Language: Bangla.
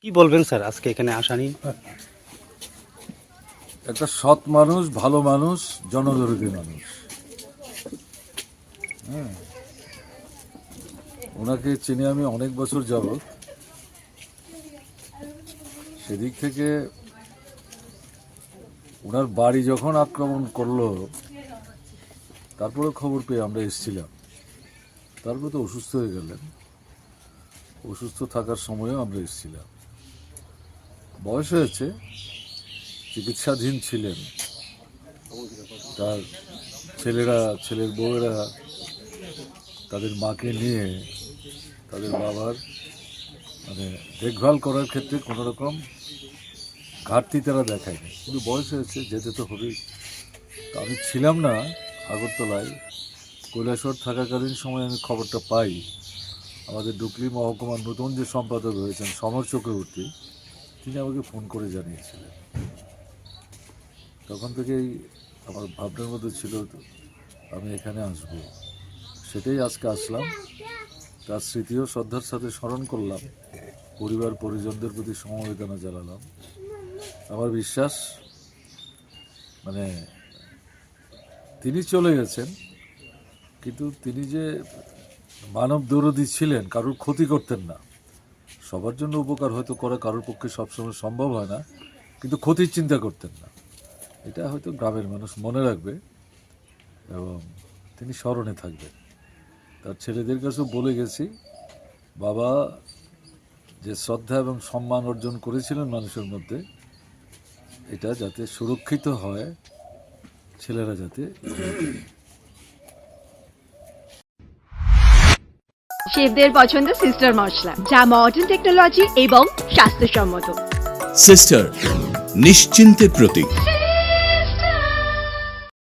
কি বলবেন স্যার আজকে এখানে আসা নিয়ে? একটা সৎ মানুষ, ভালো মানুষ, জনদরদী মানুষ। হ্যাঁ, ওনাকে চিনি আমি অনেক বছর যাবত। সেদিক থেকে ওনার বাড়ি যখন আক্রমণ করলো, তারপরে খবর পেয়ে আমরা এসেছিলাম। তারপরে তো অসুস্থ হয়ে গেলেন। অসুস্থ থাকার সময়ও আমরা এসেছিলাম। বয়স হয়েছে, চিকিৎসাধীন ছিলেন। তার ছেলের বউয়েরা তাদের মাকে নিয়ে তাদের বাবার দেখভাল করার ক্ষেত্রে কোনো রকম ঘাটতি তারা দেখায়নি। কিন্তু বয়স হয়েছে, যেতে তো হবেই। তো আমি ছিলাম না আগরতলায়। কৈলাসহর থাকাকালীন সময় আমি খবরটা পাই। আমাদের ডুকলি মহকুমার নতুন যে সম্পাদক হয়েছেন সমর চক্রবর্তী, তিনি আমাকে ফোন করে জানিয়েছিলেন। তখন থেকেই আমার ভাবনার মধ্যে ছিল আমি এখানে আসব। সেটাই আজকে আসলাম। তার স্মৃতিও শ্রদ্ধার সাথে স্মরণ করলাম, পরিবার পরিজনদের প্রতি সমবেদনা জানালাম। আমার বিশ্বাস তিনি চলে গেছেন, কিন্তু তিনি যে মানব দরদী ছিলেন, কারোর ক্ষতি করতেন না। সবার জন্য উপকার হয়তো করা কারোর পক্ষে সবসময় সম্ভব হয় না, কিন্তু ক্ষতির চিন্তা করতেন না। এটা হয়তো গ্রামের মানুষ মনে রাখবে এবং তিনি স্মরণে থাকবেন। তার ছেলেদের কাছেও বলে গেছি, বাবা যে শ্রদ্ধা এবং সম্মান অর্জন করেছিলেন মানুষের মধ্যে, এটা যাতে সুরক্ষিত হয়, ছেলেরা যাতে। শেফদের পছন্দ সিস্টার মশলা, যা মডার্ন টেকনোলজি এবং স্বাস্থ্যসম্মত। সিস্টার, নিশ্চিন্তের প্রতীক।